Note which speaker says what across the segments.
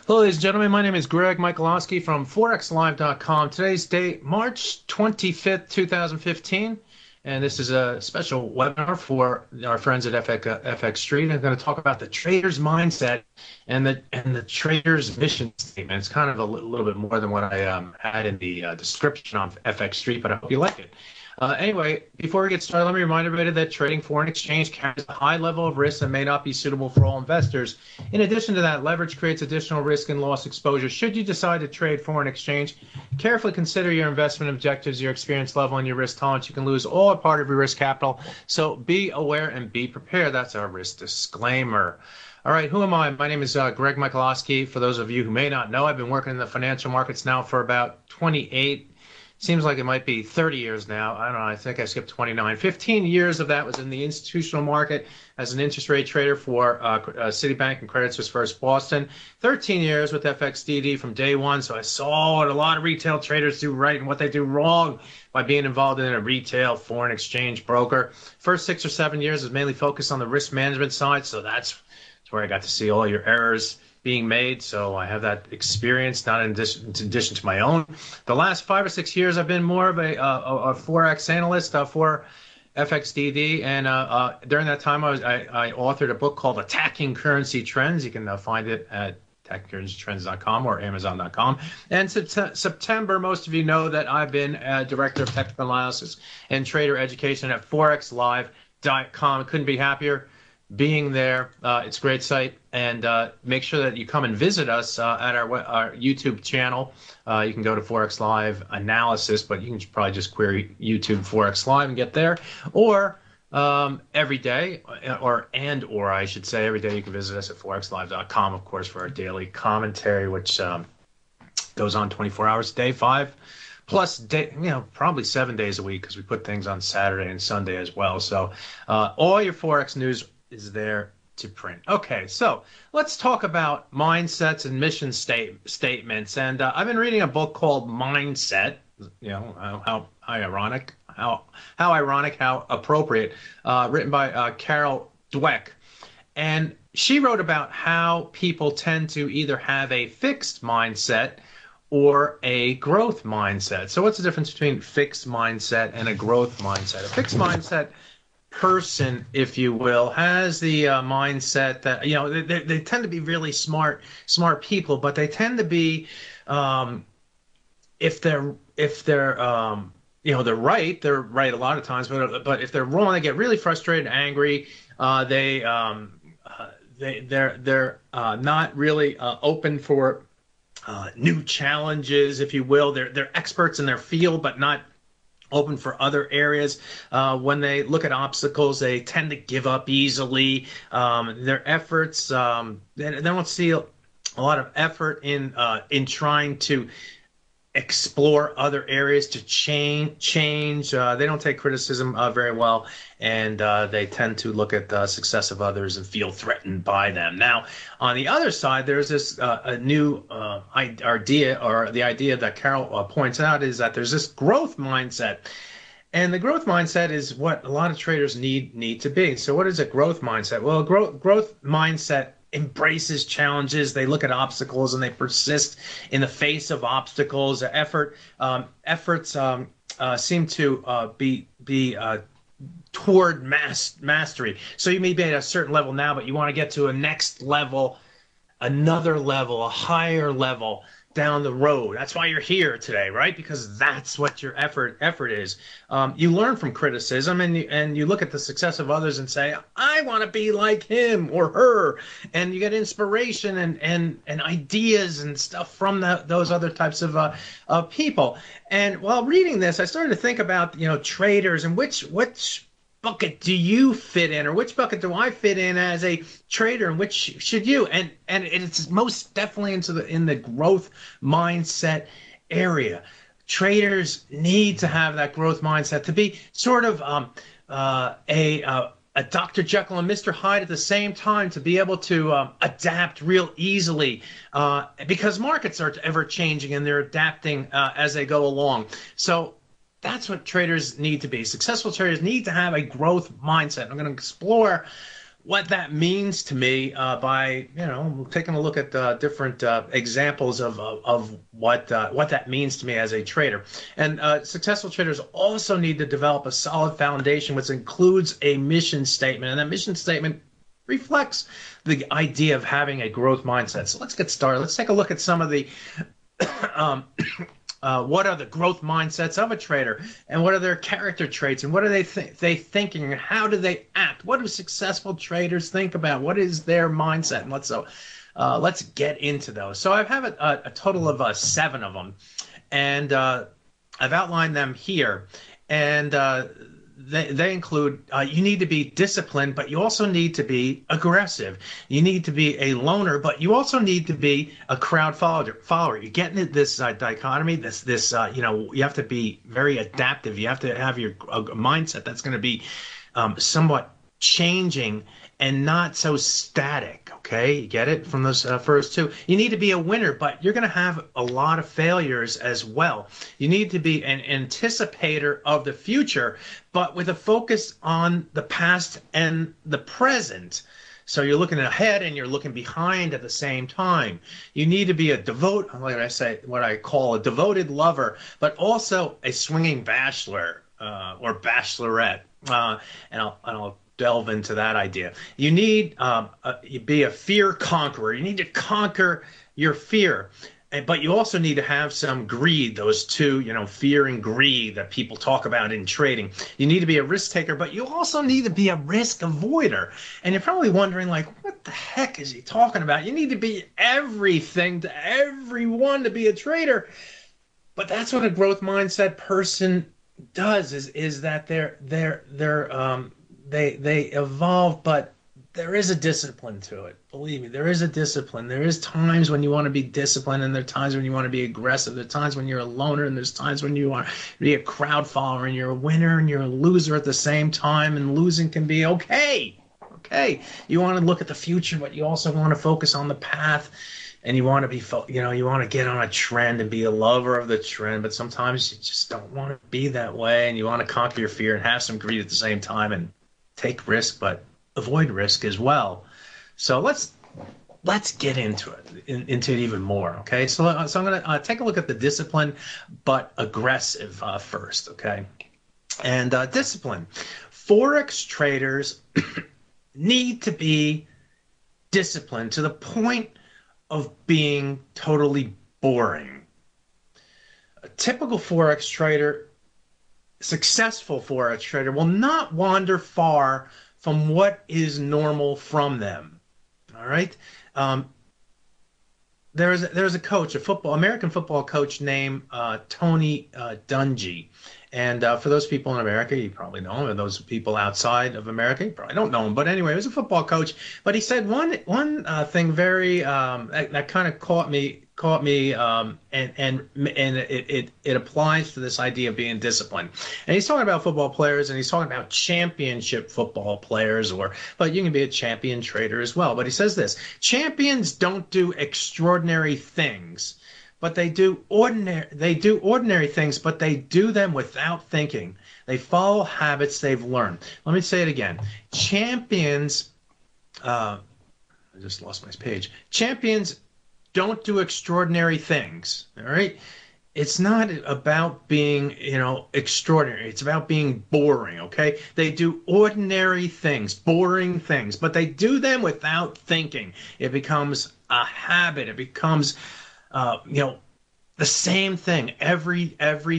Speaker 1: Hello, ladies and gentlemen. My name is Greg Michalowski from ForexLive.com. Today's date, March 25th, 2015, and this is a special webinar for our friends at FX Street. I'm going to talk about the trader's mindset and the trader's mission statement. It's kind of a little bit more than what I had in the description on FX Street, but I hope you like it. Anyway, before we get started, let me remind everybody that trading foreign exchange carries a high level of risk and may not be suitable for all investors. In addition to that, leverage creates additional risk and loss exposure. Should you decide to trade foreign exchange, carefully consider your investment objectives, your experience level, and your risk tolerance. You can lose all or part of your risk capital, so be aware and be prepared. That's our risk disclaimer. All right, who am I? My name is Greg Michalowski. For those of you who may not know, I've been working in the financial markets now for about 28 seems like it might be 30 years now. I don't know. I think I skipped 29. 15 years of that was in the institutional market as an interest rate trader for Citibank and Credit Suisse First Boston. 13 years with FXDD from day one. So I saw what a lot of retail traders do right and what they do wrong by being involved in a retail foreign exchange broker. First 6 or 7 years is mainly focused on the risk management side. So that's where I got to see all your errors being made. So I have that experience, not in addition to my own. The last 5 or 6 years, I've been more of a Forex analyst for FXDD. And during that time, I authored a book called Attacking Currency Trends. You can find it at attackingcurrencytrends.com or amazon.com. And September, most of you know that I've been Director of Technical Analysis and Trader Education at ForexLive.com. Couldn't be happier being there. It's a great site, and make sure that you come and visit us at our YouTube channel. You can go to Forex Live Analysis, but you can probably just query YouTube Forex Live and get there. Or every day, or I should say, every day you can visit us at ForexLive.com, of course, for our daily commentary, which goes on 24 hours a day, 5 plus day, probably 7 days a week, because we put things on Saturday and Sunday as well. So all your Forex news is there to print. Okay, so let's talk about mindsets and mission statements. And I've been reading a book called Mindset. How ironic, how appropriate, written by Carol Dweck. And she wrote about how people tend to either have a fixed mindset or a growth mindset. So what's the difference between fixed mindset and a growth mindset? A fixed mindset person, if you will, has the mindset that they tend to be really smart people, but they tend to be if they're they're right a lot of times, but if they're wrong, they get really frustrated, angry. They're not really open for new challenges, if you will. They're experts in their field, but not open for other areas. When they look at obstacles, they tend to give up easily. Their efforts, they don't see a lot of effort in trying to explore other areas to change. They don't take criticism very well, and they tend to look at the success of others and feel threatened by them. Now, on the other side, there's this a new idea, or the idea that Carol points out, is that there's this growth mindset. And the growth mindset is what a lot of traders need to be. So what is a growth mindset? Well, a growth mindset embraces challenges. They look at obstacles and they persist in the face of obstacles. Efforts seem to be toward mastery. So you may be at a certain level now, but you want to get to a next level, another level, a higher level down the road. That's why you're here today, right? Because that's what your effort is. You learn from criticism, and you look at the success of others and say, I want to be like him or her, and you get inspiration and ideas and stuff from those other types of people. And while reading this, I started to think about traders and which bucket do you fit in, or which bucket do I fit in as a trader, and which should you? And it's most definitely in the growth mindset area. Traders need to have that growth mindset to be sort of a Dr. Jekyll and Mr. Hyde at the same time, to be able to adapt real easily, because markets are ever changing and they're adapting as they go along. So that's what traders need to be. Successful traders need to have a growth mindset. I'm going to explore what that means to me by taking a look at different examples of what that means to me as a trader. And successful traders also need to develop a solid foundation, which includes a mission statement, and that mission statement reflects the idea of having a growth mindset. So let's get started. Let's take a look at some of the um, what are the growth mindsets of a trader, and what are their character traits, and what are they thinking, and how do they act? What do successful traders think about? What is their mindset? And let's get into those. So I have a total of 7 of them, and I've outlined them here, and they include you need to be disciplined, but you also need to be aggressive. You need to be a loner, but you also need to be a crowd follower. You're getting at this dichotomy. You have to be very adaptive. You have to have your mindset that's going to be somewhat changing and not so static. Okay, you get it from those first 2. You need to be a winner, but you're going to have a lot of failures as well. You need to be an anticipator of the future, but with a focus on the past and the present. So you're looking ahead and you're looking behind at the same time. You need to be what I call a devoted lover, but also a swinging bachelor or bachelorette. And I'll delve into that idea. You need you be a fear conqueror. You need to conquer your fear, but you also need to have some greed. Those two, fear and greed that people talk about in trading. You need to be a risk taker, but you also need to be a risk avoider. And you're probably wondering, like, what the heck is he talking about? You need to be everything to everyone to be a trader. But that's what a growth mindset person does. Is that they evolve, but there is a discipline to it. Believe me, there is a discipline. There is times when you want to be disciplined, and there are times when you want to be aggressive. There are times when you're a loner, and there's times when you want to be a crowd follower, and you're a winner and you're a loser at the same time, and losing can be okay. Okay, you want to look at the future, but you also want to focus on the path, and you want to be, you want to get on a trend and be a lover of the trend, but sometimes you just don't want to be that way, and you want to conquer your fear and have some greed at the same time, and take risk, but avoid risk as well. So let's get into it even more. Okay, so I'm going to take a look at the discipline, but aggressive first. Okay, and discipline. Forex traders need to be disciplined to the point of being totally boring. A typical Forex trader, successful Forex trader, will not wander far from what is normal from them. All right. There's a coach, American football coach named Tony Dungy. And for those people in America, you probably know him. And those people outside of America, you probably don't know him. But anyway, he was a football coach. But he said one thing very that kind of caught me, and it applies to this idea of being disciplined. And he's talking about football players, and he's talking about championship football players, but you can be a champion trader as well. But he says this: champions don't do extraordinary things, but they do ordinary things, but they do them without thinking. They follow habits they've learned. Let me say it again. Champions, I just lost my page. Champions don't do extraordinary things. All right. It's not about being, extraordinary. It's about being boring. Okay. They do ordinary things, boring things, but they do them without thinking. It becomes a habit. It becomes, the same thing every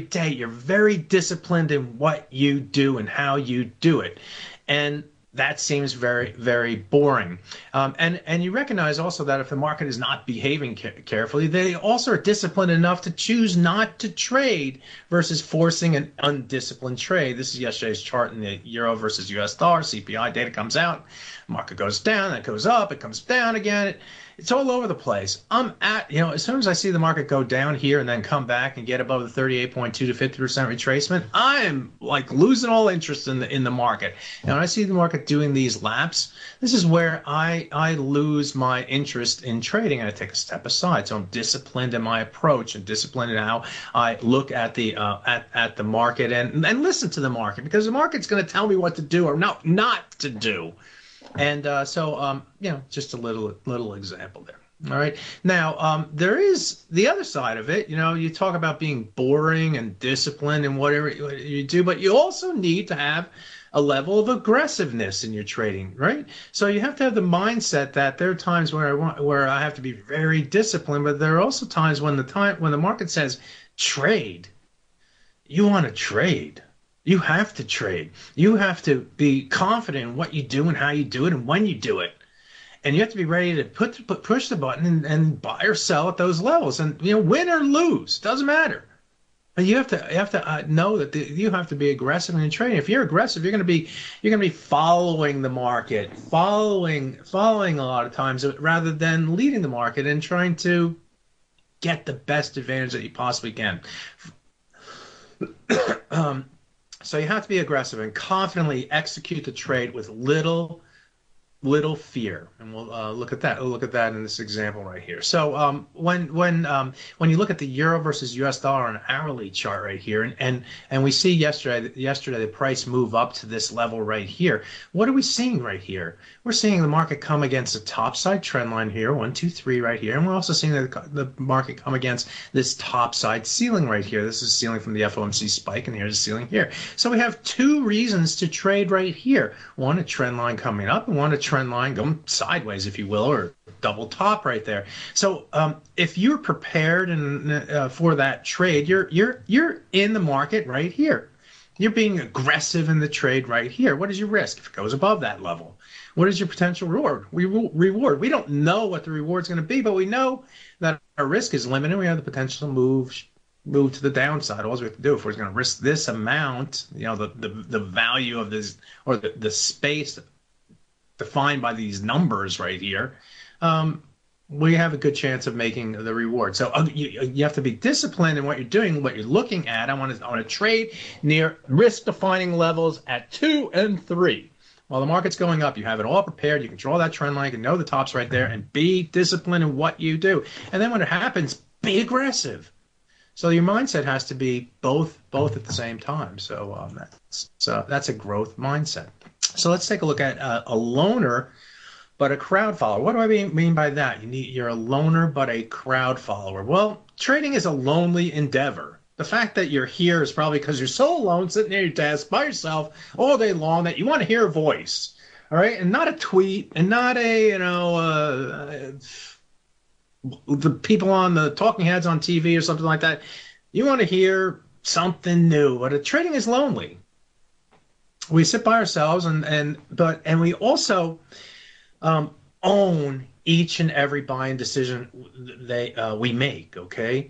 Speaker 1: day. You're very disciplined in what you do and how you do it. And that seems very, very boring. And you recognize also that if the market is not behaving carefully, they also are disciplined enough to choose not to trade versus forcing an undisciplined trade. This is yesterday's chart in the euro versus US dollar. CPI data comes out. Market goes down, it goes up, it comes down again. It's all over the place. As soon as I see the market go down here and then come back and get above the 38.2 to 50% retracement, I'm like losing all interest in the market. And when I see the market doing these laps, this is where I lose my interest in trading, and I take a step aside. So I'm disciplined in my approach and disciplined in how I look at the market and listen to the market, because the market's going to tell me what to do or not to do. And just a little example there. All right. Now, there is the other side of it. You talk about being boring and disciplined and whatever you do, but you also need to have a level of aggressiveness in your trading, right? So you have to have the mindset that there are times where I have to be very disciplined, but there are also times when the market says trade, you want to trade. You have to trade. You have to be confident in what you do and how you do it and when you do it. And you have to be ready to push the button and buy or sell at those levels. And win or lose, doesn't matter. But you have to know that you have to be aggressive in trading. If you're aggressive, you're going to be following the market, following a lot of times rather than leading the market and trying to get the best advantage that you possibly can. So you have to be aggressive and confidently execute the trade with little fear, and we'll look at that. We'll look at that in this example right here. So when you look at the euro versus U.S. dollar on an hourly chart right here, and we see yesterday the price move up to this level right here. What are we seeing right here? We're seeing the market come against a topside trend line here, 1, 2, 3 right here, and we're also seeing the market come against this topside ceiling right here. This is ceiling from the FOMC spike, and here's the ceiling here. So we have two reasons to trade right here. One, a trend line coming up, and one, a trend line going sideways, if you will, or double top right there. So if you're prepared for that trade, you're in the market right here. You're being aggressive in the trade right here. What is your risk if it goes above that level? What is your potential reward? We don't know what the reward's going to be, but we know that our risk is limited. We have the potential to move to the downside. All we have to do, if we're going to risk this amount, the value of this, or the space defined by these numbers right here, we have a good chance of making the reward. So you have to be disciplined in what you're doing, what you're looking at. I want to trade near risk-defining levels at 2 and 3. While the market's going up, you have it all prepared. You can draw that trend line. You can know the top's right there, and be disciplined in what you do. And then when it happens, be aggressive. So your mindset has to be both at the same time. So that's a growth mindset. So let's take a look at a loner, but a crowd follower. What do I mean by that? You're a loner, but a crowd follower. Well, trading is a lonely endeavor. The fact that you're here is probably because you're so alone, sitting at your desk by yourself all day long, that you want to hear a voice, all right, and not a tweet, and not the people on the talking heads on TV or something like that. You want to hear something new, but trading is lonely. We sit by ourselves, and we also own each and every buying decision we make. Okay,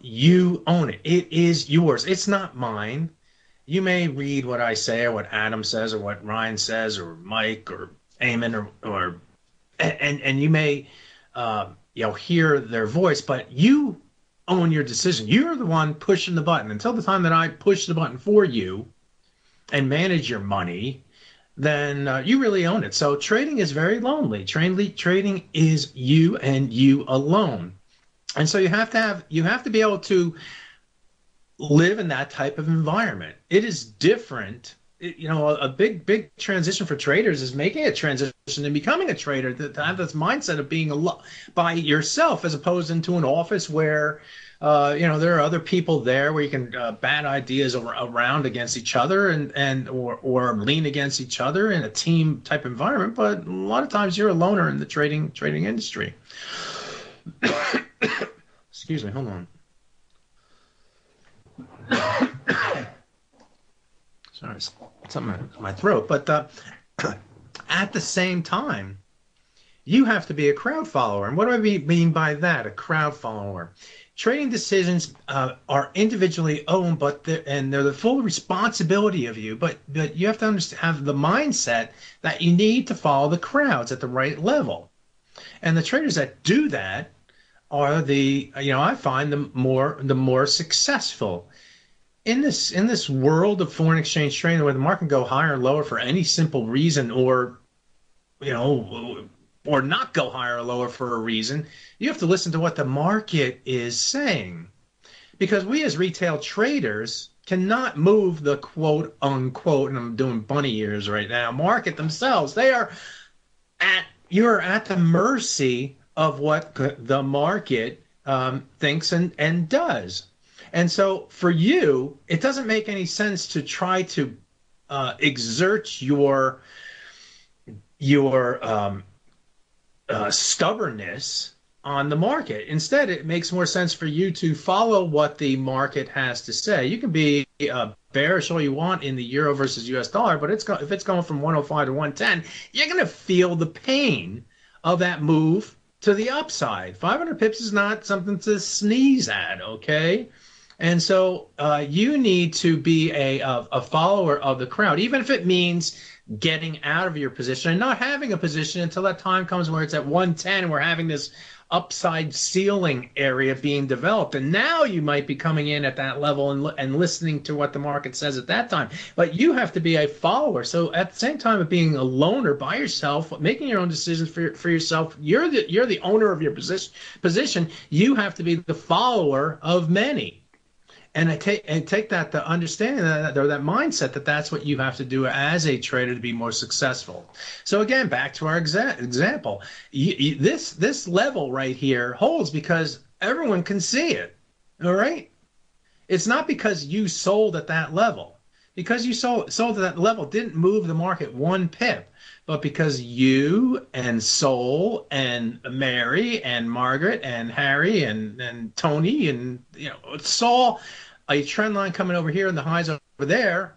Speaker 1: you own it. It is yours. It's not mine. You may read what I say, or what Adam says, or what Ryan says, or Mike, or Eamon, and you may hear their voice, but you own your decision. You're the one pushing the button. Until the time that I push the button for you and manage your money, then you really own it. So trading is very lonely. Trading is you and you alone. And so you have to be able to live in that type of environment. It is different. A big transition for traders is making a transition and becoming a trader, to have this mindset of being by yourself, as opposed into an office where there are other people there, where you can bat ideas around against each other or lean against each other in a team type environment. But a lot of times you're a loner in the trading industry. Excuse me, hold on. Sorry, something in my throat. But at the same time, you have to be a crowd follower. And what do I mean by that? A crowd follower. Trading decisions are individually owned, and they're the full responsibility of you. But you have to have the mindset that you need to follow the crowds at the right level. And the traders that do that are I find the more successful. In this world of foreign exchange trading, where the market can go higher or lower for any simple reason, or not go higher or lower for a reason, you have to listen to what the market is saying, because we as retail traders cannot move the quote unquote, and I'm doing bunny ears right now, market themselves. You're at the mercy of what the market thinks and does. And so for you, it doesn't make any sense to try to exert your stubbornness on the market. Instead, it makes more sense for you to follow what the market has to say. You can be bearish all you want in the euro versus US dollar, but if it's going from 105 to 110, you're going to feel the pain of that move to the upside. 500 pips is not something to sneeze at, okay? And so you need to be a follower of the crowd, even if it means getting out of your position and not having a position until that time comes where it's at 110 and we're having this upside ceiling area being developed. And now you might be coming in at that level and listening to what the market says at that time. But you have to be a follower. So at the same time of being a loner by yourself, making your own decisions for yourself, you're the owner of your position. You have to be the follower of many. And I take that the understanding that mindset that's what you have to do as a trader to be more successful. So again, back to our example, this level right here holds because everyone can see it. All right, it's not because you sold at that level. Because you sold at that level didn't move the market one pip, but because you and Sol and Mary and Margaret and Harry and Tony and saw a trend line coming over here and the highs over there,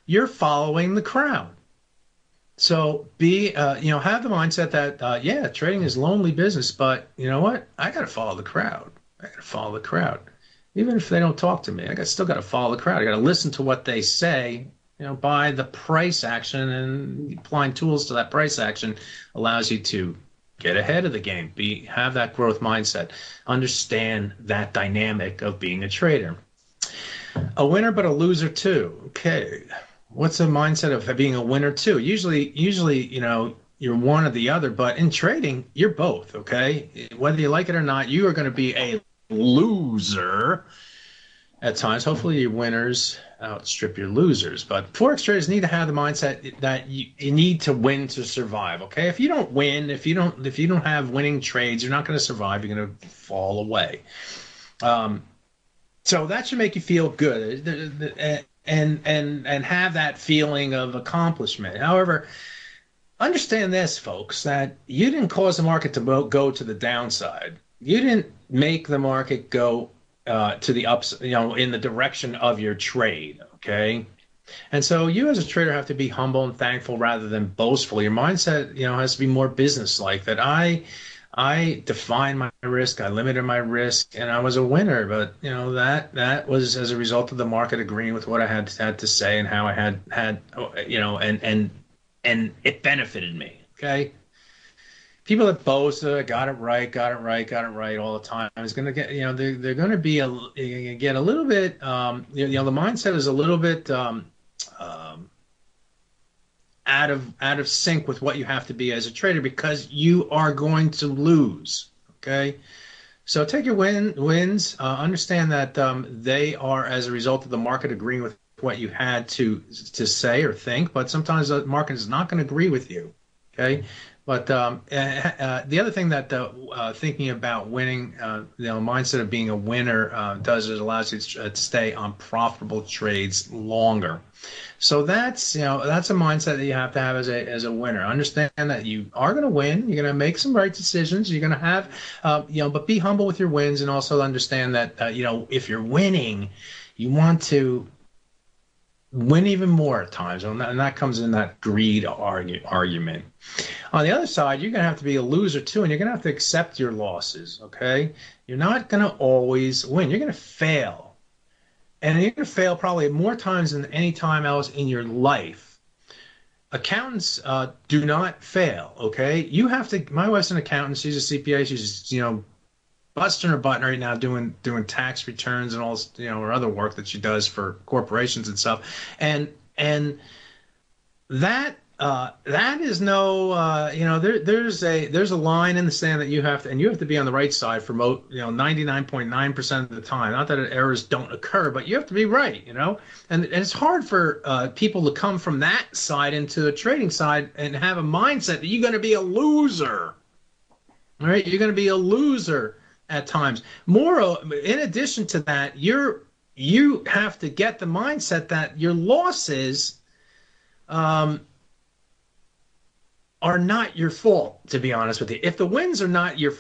Speaker 1: you're following the crowd. So have the mindset that trading is lonely business, but you know what? I got to follow the crowd. Even if they don't talk to me, I still got to follow the crowd. I got to listen to what they say. By the price action, and applying tools to that price action allows you to get ahead of the game. Have that growth mindset. Understand that dynamic of being a trader. A winner, but a loser too. Okay, what's the mindset of being a winner too? Usually, you're one or the other, but in trading, you're both. Okay, whether you like it or not, you are going to be a loser at times. Hopefully your winners outstrip your losers, but forex traders need to have the mindset that you need to win to survive. Okay, if you don't win, if you don't have winning trades, you're not going to survive. You're going to fall away. So that should make you feel good and have that feeling of accomplishment. However, understand this, folks, that you didn't cause the market to go to the downside. You didn't make the market go to the ups, in the direction of your trade, okay? And so you as a trader have to be humble and thankful rather than boastful. Your mindset, has to be more business-like, that I defined my risk, I limited my risk, and I was a winner. But that was as a result of the market agreeing with what I had to say and how I had and it benefited me. Okay. People that boast, got it right all the time is going to get, they're going to be get a little bit, the mindset is a little bit out of sync with what you have to be as a trader, because you are going to lose. Okay, so take your wins. Understand that they are as a result of the market agreeing with what you had to say or think. But sometimes the market is not going to agree with you. Okay. But the other thing that thinking about winning, mindset of being a winner does is allows you to stay on profitable trades longer. So that's a mindset that you have to have as a winner. Understand that you are going to win. You're going to make some right decisions. You're going to have, but be humble with your wins, and also understand that if you're winning, you want to win even more at times, and that comes in that greed argument. On the other side, you're going to have to be a loser too, and you're going to have to accept your losses, okay? You're not going to always win. You're going to fail, and you're going to fail probably more times than any time else in your life. Accountants do not fail, okay? You have to. My wife's an accountant. She's a CPA. She's busting her butt right now doing tax returns and all or other work that she does for corporations and stuff, and that that is no, there's a line in the sand that you have to, and you have to be on the right side for 99.9% of the time. Not that errors don't occur, but you have to be right, and it's hard for people to come from that side into a trading side and have a mindset that you're going to be a loser. All right, you're going to be a loser at times. More, in addition to that, you have to get the mindset that your losses are not your fault, to be honest with you. If the wins are not your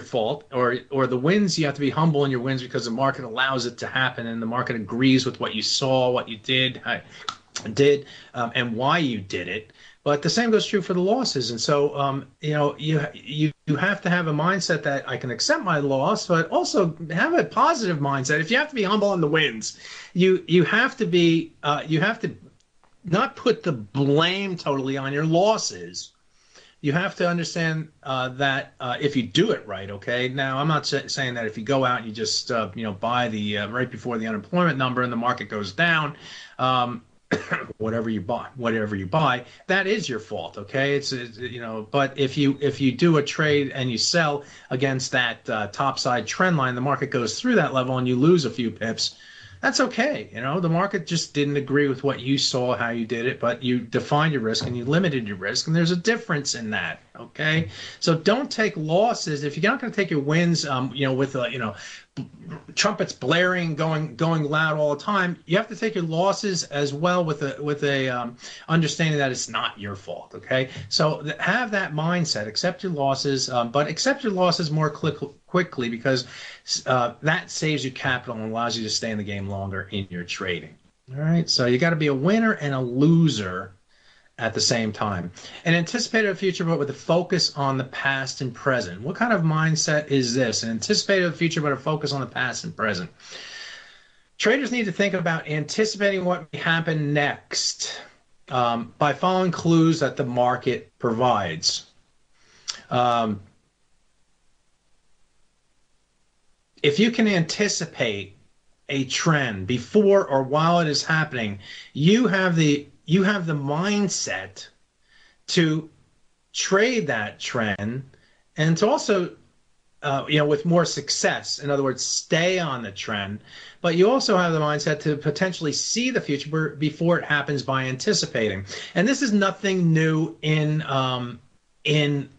Speaker 1: fault, or the wins, you have to be humble in your wins because the market allows it to happen and the market agrees with what you saw, what you did, and why you did it. But the same goes true for the losses. And so, you have to have a mindset that I can accept my loss, but also have a positive mindset. If you have to be humble in the wins, you have to be you have to not put the blame totally on your losses. You have to understand that if you do it right, okay. Now, I'm not saying that if you go out and you just buy the right before the unemployment number and the market goes down. Whatever you buy, that is your fault. Okay, it's but if you do a trade and you sell against that topside trend line, the market goes through that level and you lose a few pips. That's okay. The market just didn't agree with what you saw, how you did it, but you defined your risk and you limited your risk, and there's a difference in that. Okay, so don't take losses if you're not going to take your wins. With trumpets blaring, going loud all the time. You have to take your losses as well with a understanding that it's not your fault. Okay, so have that mindset. Accept your losses, but accept your losses more quickly because that saves you capital and allows you to stay in the game longer in your trading. All right, so you got to be a winner and a loser at the same time, and anticipate a future, but with a focus on the past and present. What kind of mindset is this? An anticipated future, but a focus on the past and present. Traders need to think about anticipating what may happen next by following clues that the market provides. If you can anticipate a trend before or while it is happening, you have the mindset to trade that trend and to also, with more success. In other words, stay on the trend. But you also have the mindset to potentially see the future before it happens by anticipating. And this is nothing new in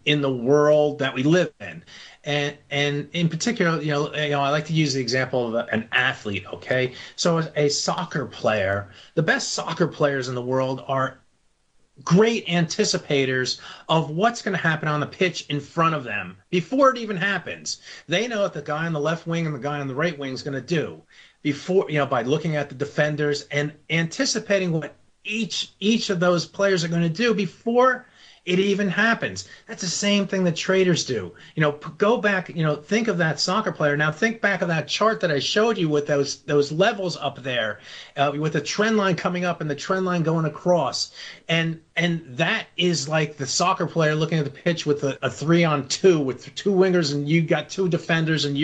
Speaker 1: the world that we live in. And in particular, I like to use the example of an athlete. Okay, so a soccer player, the best soccer players in the world are great anticipators of what's going to happen on the pitch in front of them before it even happens. They know what the guy on the left wing and the guy on the right wing is going to do before, by looking at the defenders and anticipating what each of those players are going to do before it even happens. That's the same thing that traders do. Go back, think of that soccer player. Now think back of that chart that I showed you with those levels up there, with the trend line coming up and the trend line going across. And that is like the soccer player looking at the pitch with a 3-on-2 with two wingers, and you got two defenders, and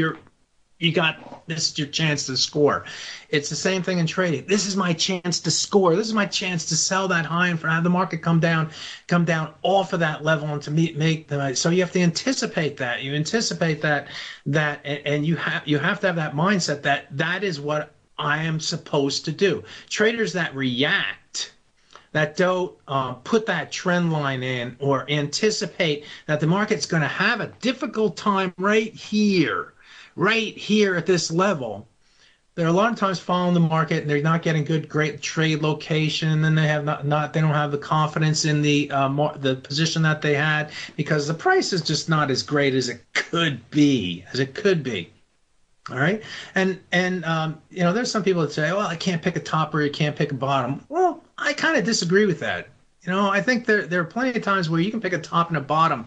Speaker 1: this is your chance to score. It's the same thing in trading. This is my chance to score. This is my chance to sell that high and for have the market come down off of that level and to make the. So you have to anticipate that. You anticipate that, and you have to have that mindset that is what I am supposed to do. Traders that react, that don't put that trend line in or anticipate that the market's going to have a difficult time right here at this level. They're a lot of times following the market and they're not getting great trade location, and they have they don't have the confidence in the position that they had because the price is just not as great as it could be. All right, and there's some people that say, well, I can't pick a top or you can't pick a bottom. Well, I kind of disagree with that. I think there are plenty of times where you can pick a top and a bottom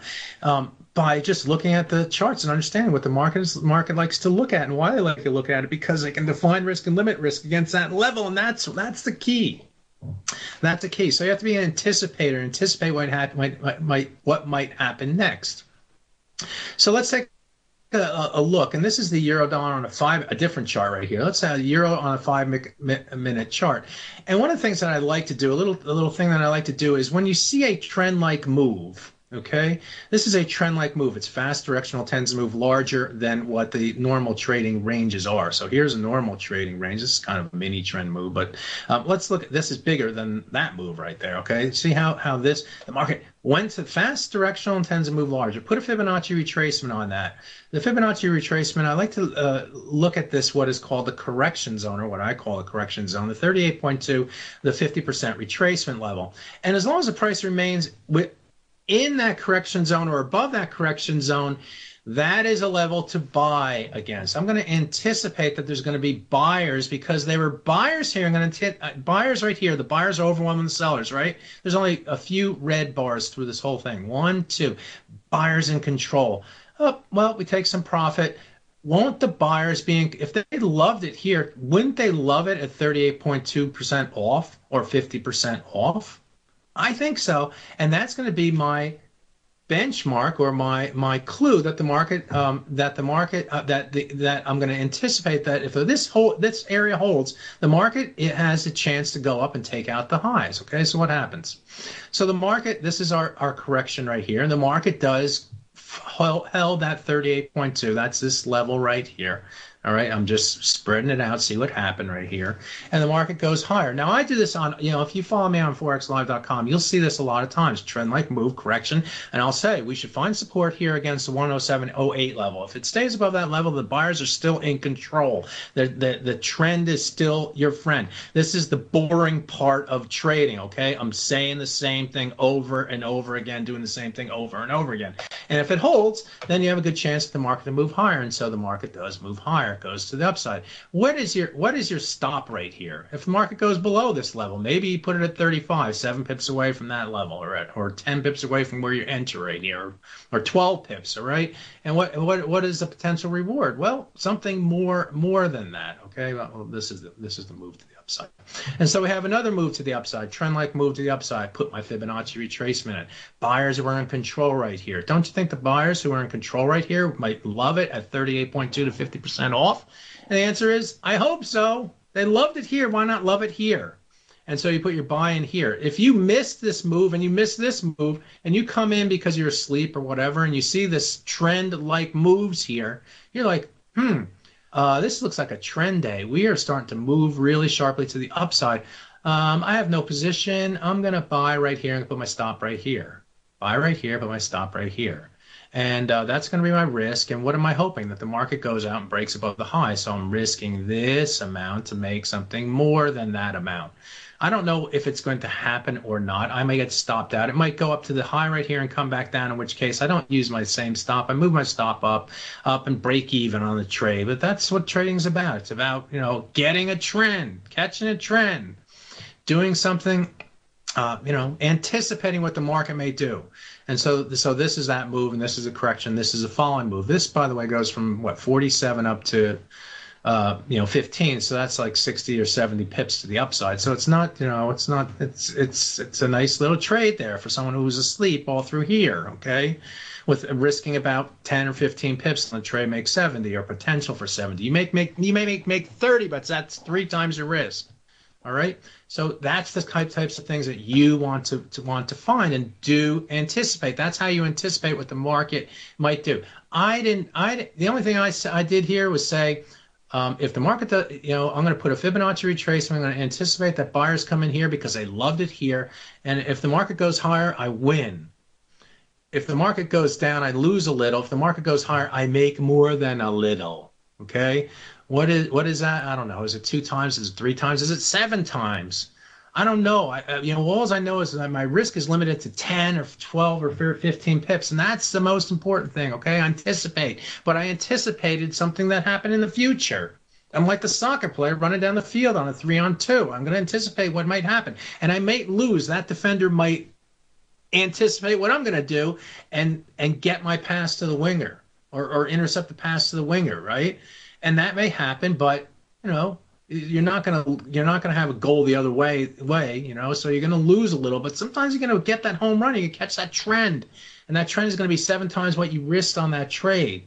Speaker 1: by just looking at the charts and understanding what the market likes to look at and why they like to look at it, because they can define risk and limit risk against that level, and that's the key. That's the key. So you have to be an anticipator, anticipate what might happen next. So let's take a look, and this is the euro dollar on a different chart right here. Let's have the euro on a 5 minute chart. And one of the things that I like to do, a little thing that I like to do is when you see a trend like move, okay, this is a trend like move. It's fast directional, tends to move larger than what the normal trading ranges are. So here's a normal trading range. This is kind of a mini trend move, but let's look at this is bigger than that move right there. Okay, see how the market went to fast directional and tends to move larger. Put a Fibonacci retracement on that. The Fibonacci retracement, I like to look at this, what is called the correction zone, or what I call a correction zone, the 38.2, the 50% retracement level. And as long as the price remains in that correction zone or above that correction zone, that is a level to buy against. I'm going to anticipate that there's going to be buyers because they were buyers here. I'm going to buyers right here. The buyers are overwhelming the sellers, right? There's only a few red bars through this whole thing. 1, 2, buyers in control. Oh, well, we take some profit. Won't the buyers being, if they loved it here, wouldn't they love it at 38.2% off or 50% off? I think so, and that's going to be my benchmark or my clue that the market that I'm going to anticipate that if this area holds, the market, it has a chance to go up and take out the highs. Okay, so what happens? So the market, this is our correction right here, and the market does held that 38.2. That's this level right here. All right, I'm just spreading it out, see what happened right here. And the market goes higher. Now, I do this on, if you follow me on forexlive.com, you'll see this a lot of times, trend like move, correction. And I'll say we should find support here against the 107.08 level. If it stays above that level, the buyers are still in control. The trend is still your friend. This is the boring part of trading, okay? I'm saying the same thing over and over again, doing the same thing over and over again. And if it holds, then you have a good chance for the market to move higher. And so the market does move higher. Goes to the upside. What is your stop rate here? If the market goes below this level, maybe you put it at 35, 7 pips away from that level, or 10 pips away from where you enter right here, or 12 pips, all right? And what is the potential reward? Well, something more than that. Okay, well, this is the move to the upside. And so we have another move to the upside, trend like move to the upside. Put my Fibonacci retracement in. Buyers who are in control right here. Don't you think the buyers who are in control right here might love it at 38.2 to 50% off? And the answer is, I hope so. They loved it here. Why not love it here? And so you put your buy in here. If you miss this move and you miss this move and you come in because you're asleep or whatever and you see this trend like moves here, you're like, this looks like a trend day. We are starting to move really sharply to the upside. I have no position. I'm going to buy right here and put my stop right here. Buy right here, put my stop right here. And that's going to be my risk. And what am I hoping? That the market goes out and breaks above the high. So I'm risking this amount to make something more than that amount. I don't know if it's going to happen or not. I may get stopped out. It might go up to the high right here and come back down, in which case I don't use my same stop. I move my stop up and break even on the trade. But that's what trading's about. It's about, getting a trend, catching a trend, doing something, anticipating what the market may do. And so this is that move, and this is a correction. This is a following move. This, by the way, goes from 47 up to 15. So that's like 60 or 70 pips to the upside. So it's not, it's a nice little trade there for someone who was asleep all through here. Okay, with risking about 10 or 15 pips, and the trade makes 70 or potential for 70. You may make 30, but that's 3 times your risk. All right, so that's the types of things that you want to find and do anticipate. That's how you anticipate what the market might do. The only thing I did here was say, if the market does, I'm going to put a Fibonacci retracement. I'm going to anticipate that buyers come in here because they loved it here, and if the market goes higher, I win. If the market goes down, I lose a little. If the market goes higher, I make more than a little. Okay. What is that? I don't know. Is it 2 times? Is it 3 times? Is it 7 times? I don't know. All I know is that my risk is limited to 10 or 12 or 15 pips, and that's the most important thing. Okay, I anticipate, but I anticipated something that happened in the future. I'm like the soccer player running down the field on a 3-on-2. I'm going to anticipate what might happen, and I may lose. That defender might anticipate what I'm going to do and get my pass to the winger or intercept the pass to the winger, right? And that may happen, but you're not gonna have a goal the other way. So you're gonna lose a little, but sometimes you're gonna get that home run. You can catch that trend, and that trend is gonna be 7 times what you risked on that trade.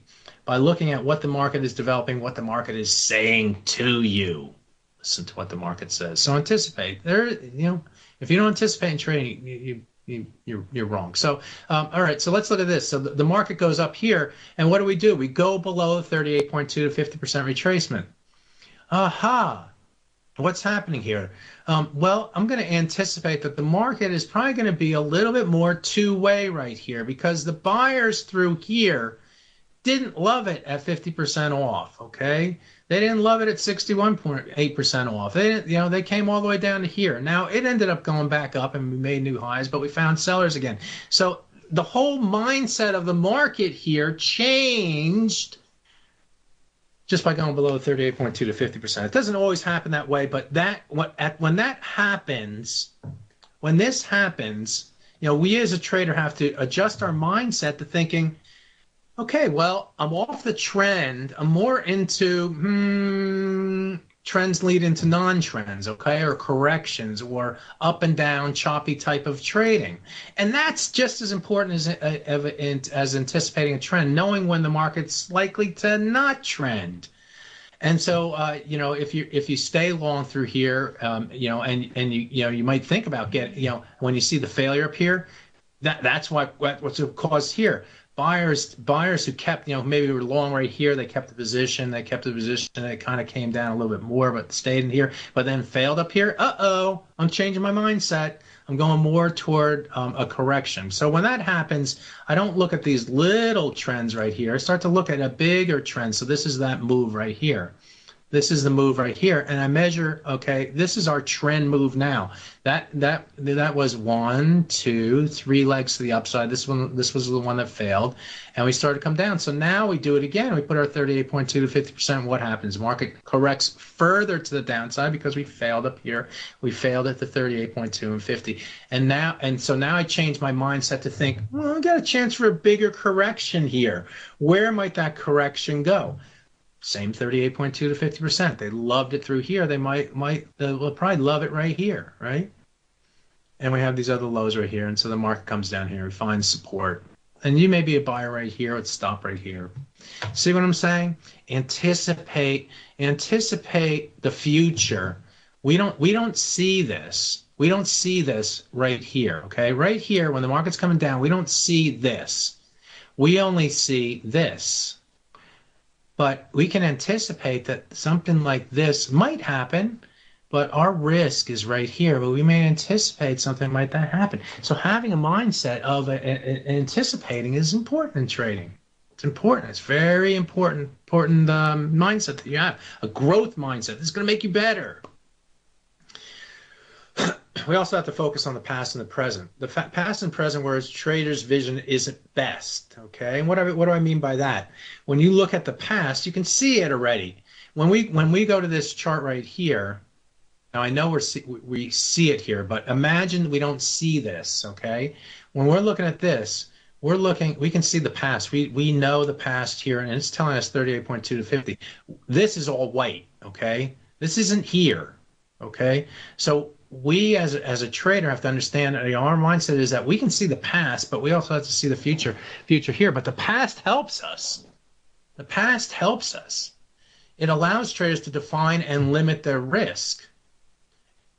Speaker 1: by looking at what the market is developing, what the market is saying to you. Listen to what the market says. So anticipate. If you don't anticipate in trading, you're wrong. So, all right. So let's look at this. So the market goes up here, and what do? We go below 38.2 to 50% retracement. Aha. What's happening here? Well, I'm going to anticipate that the market is probably going to be a little bit more two-way right here because the buyers through here didn't love it at 50% off, okay? They didn't love it at 61.8% off. They didn't, they came all the way down to here. Now, it ended up going back up and we made new highs, but we found sellers again. So the whole mindset of the market here changed just by going below 38.2 to 50%. It doesn't always happen that way, but when that happens, when this happens, we as a trader have to adjust our mindset to thinking, okay, well, I'm off the trend. I'm more into trends lead into non-trends, okay, or corrections or up and down choppy type of trading. And that's just as important as anticipating a trend, knowing when the market's likely to not trend. And so, if you stay long through here, and you might think about when you see the failure up here, that's what's caused here. Buyers who kept, maybe were long right here, they kept the position, it kind of came down a little bit more, but stayed in here, but then failed up here. I'm changing my mindset. I'm going more toward a correction. So when that happens, I don't look at these little trends right here. I start to look at a bigger trend. So this is that move right here. This is the move right here, and I measure. Okay, this is our trend move now. That was 1, 2, 3 legs to the upside. This was the one that failed, and we started to come down. So now we do it again. We put our 38.2 to 50%. What happens? Market corrects further to the downside because we failed up here. We failed at the 38.2 and 50, and so now I change my mindset to think, well, I got a chance for a bigger correction here. Where might that correction go? Same 38.2 to 50%. They loved it through here. They'll probably love it right here, right? And we have these other lows right here. And so the market comes down here. We find support. And you may be a buyer right here. Let's stop right here. See what I'm saying? Anticipate the future. We don't see this. We don't see this right here, okay? Right here, when the market's coming down, we don't see this. We only see this. But we can anticipate that something like this might happen, but our risk is right here. But we may anticipate something like that happen. So having a mindset of anticipating is important in trading. It's important. It's very important mindset that you have. A growth mindset. This is going to make you better. We also have to focus on the past and the present. The past and present, whereas traders' vision isn't best. Okay, and what do I mean by that? When you look at the past, you can see it already. When we go to this chart right here, now I know we see it here, but imagine we don't see this. Okay, when we're looking at this, we can see the past. We know the past here, and it's telling us 38.2 to 50. This is all white. Okay, this isn't here. Okay, so we as a trader have to understand that our mindset is that we can see the past, but we also have to see the future here. But the past helps us. The past helps us. It allows traders to define and limit their risk.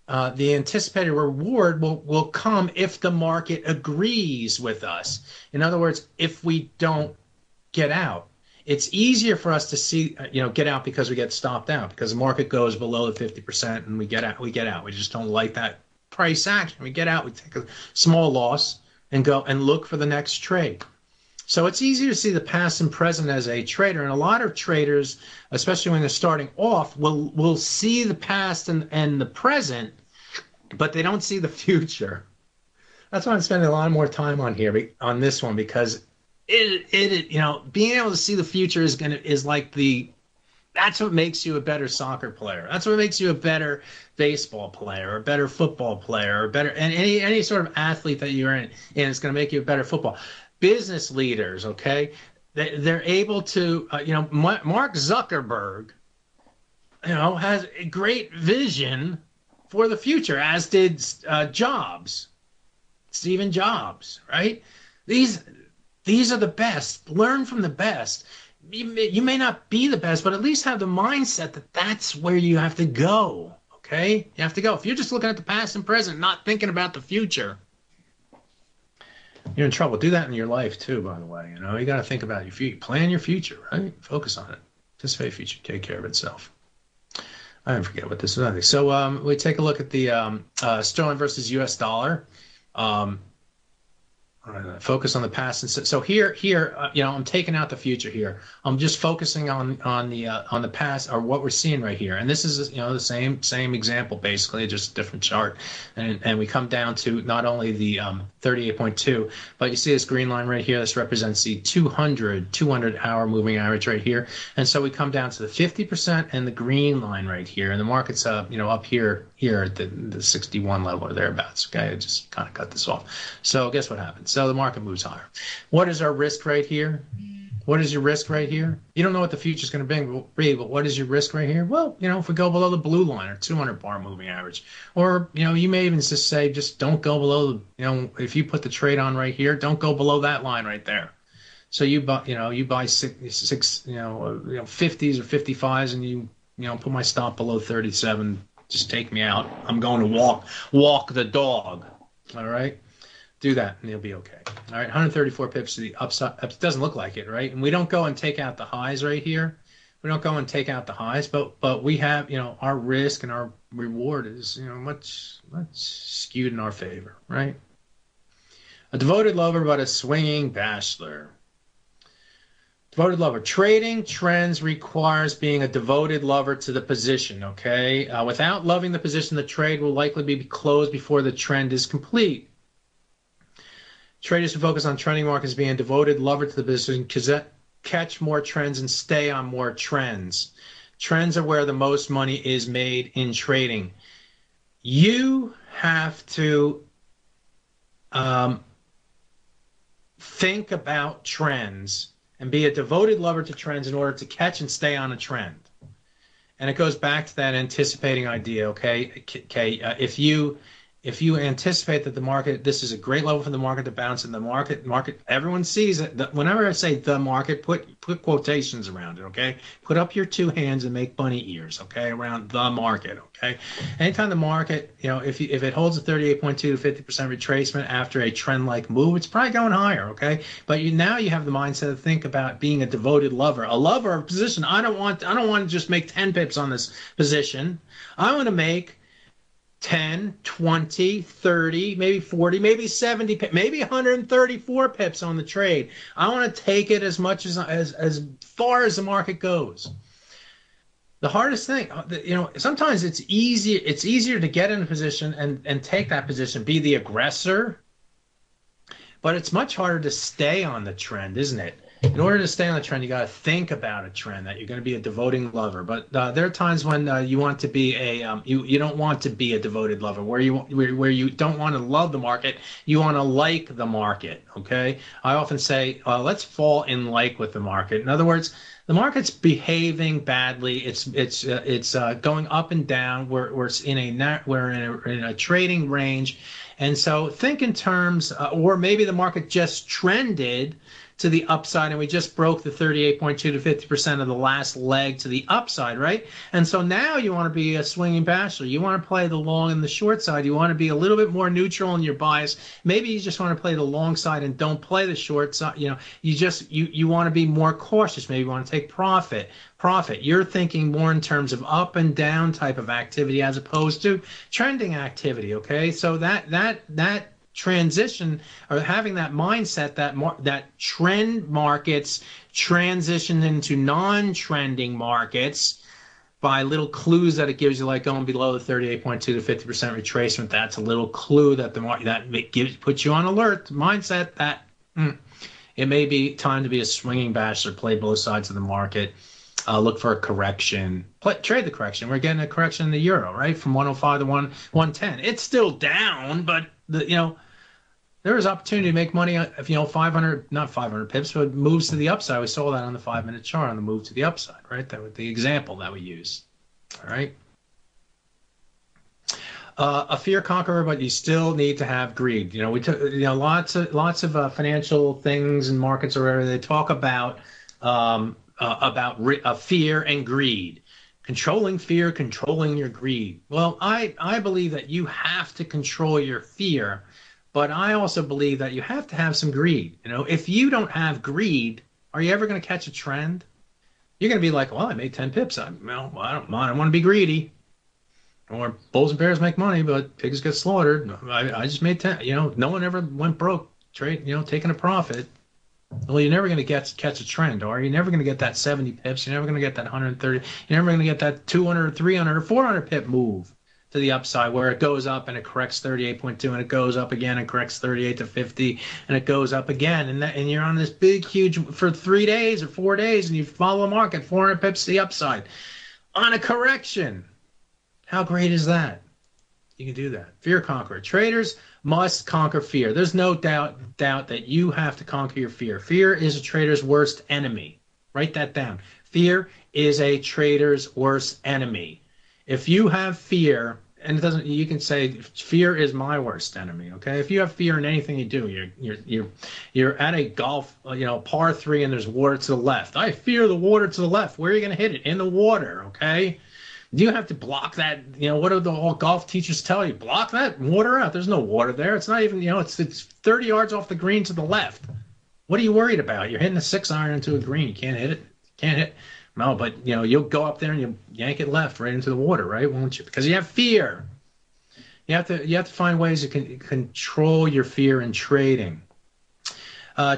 Speaker 1: The anticipated reward will come if the market agrees with us. In other words, if we don't get out. It's easier for us to see, get out because we get stopped out, because the market goes below the 50% and we get out. We just don't like that price action. We get out, we take a small loss and go and look for the next trade. So it's easier to see the past and present as a trader. And a lot of traders, especially when they're starting off, will see the past and the present, but they don't see the future. That's why I'm spending a lot more time on this one, because being able to see the future that's what makes you a better soccer player. That's what makes you a better baseball player, or a better football player, or better, and any sort of athlete that you're in, and it's going to make you a better football. Business leaders, okay, they're able to, Mark Zuckerberg, has a great vision for the future, as did Stephen Jobs, right? These are the best. Learn from the best. you may not be the best, but at least have the mindset that that's where you have to go. Okay, you have to go. If you're just looking at the past and present, not thinking about the future, you're in trouble. Do that in your life too, by the way. You got to think about your future, plan your future, right? Focus on it. Anticipate future, take care of itself. I didn't forget what this was. So we take a look at the sterling versus U.S. dollar. Focus on the past. And so here, I'm taking out the future here. I'm just focusing on the past, or what we're seeing right here. And this is, the same example, basically, just a different chart. And we come down to not only the 38.2, but you see this green line right here. This represents the 200-hour moving average right here. And so we come down to the 50% and the green line right here. And the market's up here at the 61 level or thereabouts. Okay, I just kind of cut this off. So guess what happens? So the market moves higher. What is our risk right here? What is your risk right here? You don't know what the future is going to be, but what is your risk right here? Well, if we go below the blue line or 200-bar moving average, or, you may even just say, just don't go below, if you put the trade on right here, don't go below that line right there. So you buy 50s or 55s, and you put my stop below 37. Just take me out. I'm going to walk the dog. All right. Do that and you'll be okay. All right, 134 pips to the upside. It doesn't look like it, right? And we don't go and take out the highs right here. We don't go and take out the highs, but we have, our risk and our reward is, much skewed in our favor, right? A devoted lover, but a swinging bachelor. Devoted lover. Trading trends requires being a devoted lover to the position, okay? Without loving the position, the trade will likely be closed before the trend is complete. Traders who focus on trending markets being a devoted lover to the position catch more trends and stay on more trends. Trends are where the most money is made in trading. You have to think about trends and be a devoted lover to trends in order to catch and stay on a trend. And it goes back to that anticipating idea, okay? If you anticipate that the market, this is a great level for the market to bounce in the market, everyone sees it. Whenever I say the market, put quotations around it, okay? Put up your two hands and make bunny ears, okay, around the market, okay? Anytime the market, if it holds a 38.2 to 50% retracement after a trend-like move, it's probably going higher, okay? But now you have the mindset to think about being a devoted lover. A lover of position. I don't want to just make 10 pips on this position. I want to make 10, 20, 30, maybe 40, maybe 70, maybe 134 pips on the trade. I want to take it as much as far as the market goes. The hardest thing, sometimes it's easier to get in a position and take that position, be the aggressor, but it's much harder to stay on the trend, isn't it? In order to stay on the trend, you got to think about a trend that you're going to be a devoting lover. But there are times when you want to be you don't want to be a devoted lover, where you don't want to love the market, you want to like the market. Okay, I often say let's fall in like with the market. In other words, the market's behaving badly. It's going up and down. We're in a trading range, and so think in terms, or maybe the market just trended to the upside, and we just broke the 38.2 to 50% of the last leg to the upside, right? And so now you want to be a swinging bachelor. You want to play the long and the short side. You want to be a little bit more neutral in your bias. Maybe you just want to play the long side and don't play the short side. You want to be more cautious. Maybe you want to take profit. You're thinking more in terms of up and down type of activity as opposed to trending activity, okay? So that transition, or having that mindset that trend markets transition into non-trending markets by little clues that it gives you, like going below the 38.2 to 50% retracement. That's a little clue that puts you on alert mindset that it may be time to be a swinging bachelor, play both sides of the market. Look for a correction. Trade the correction. We're getting a correction in the euro, right, from 105 to 110. It's still down, but there is opportunity to make money if 500, not 500 pips, but moves to the upside. We saw that on the 5-minute chart on the move to the upside, right? That was the example that we used. All right. A fear conqueror, but you still need to have greed. We took lots of financial things and markets or whatever. They talk about fear and greed. Controlling fear, controlling your greed. Well, I believe that you have to control your fear, but I also believe that you have to have some greed. You know, if you don't have greed, are you ever going to catch a trend? You're going to be like, well, I made 10 pips. Well, I don't want to be greedy. Or bulls and bears make money, but pigs get slaughtered. I just made 10. You know, no one ever went broke taking a profit. Well, you're never going to catch a trend, are you? You're never going to get that 70 pips. You're never going to get that 130. You're never going to get that 200, 300, or 400 pip move to the upside where it goes up and it corrects 38.2 and it goes up again and corrects 38 to 50 and it goes up again. And you're on this big, huge for 3 days or 4 days and you follow the market 400 pips to the upside on a correction. How great is that? You can do that. Fear conqueror. Traders must conquer fear. There's no doubt that you have to conquer your fear. Fear is a trader's worst enemy. Write that down. Fear is a trader's worst enemy. If you have fear, and it doesn't, you can say fear is my worst enemy. Okay, if you have fear in anything you do, you're at a golf, par 3, and there's water to the left. I fear the water to the left. Where are you going to hit it? In the water. Okay. Do you have to block that? What do all golf teachers tell you? Block that water out. There's no water there. It's not even, it's 30 yards off the green to the left. What are you worried about? You're hitting a 6-iron into a green. You can't hit it. Can't hit. No, but you'll go up there and you'll yank it left right into the water, right? Won't you? Because you have fear. You have to find ways to control your fear in trading.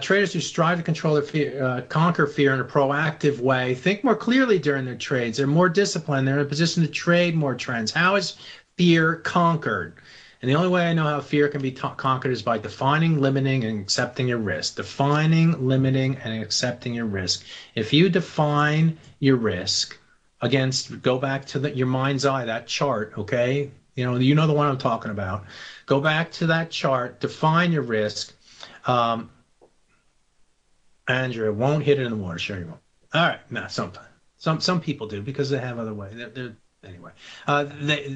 Speaker 1: Traders who strive to control their fear, conquer fear in a proactive way, think more clearly during their trades. They're more disciplined. They're in a position to trade more trends. How is fear conquered? And the only way I know how fear can be conquered is by defining, limiting, and accepting your risk. Defining, limiting, and accepting your risk. If you define your risk go back to your mind's eye, that chart, okay? You know the one I'm talking about. Go back to that chart, define your risk. Andrew won't hit it in the water. Sure you won't. All right. No, sometimes. Some people do because they have other ways. Anyway.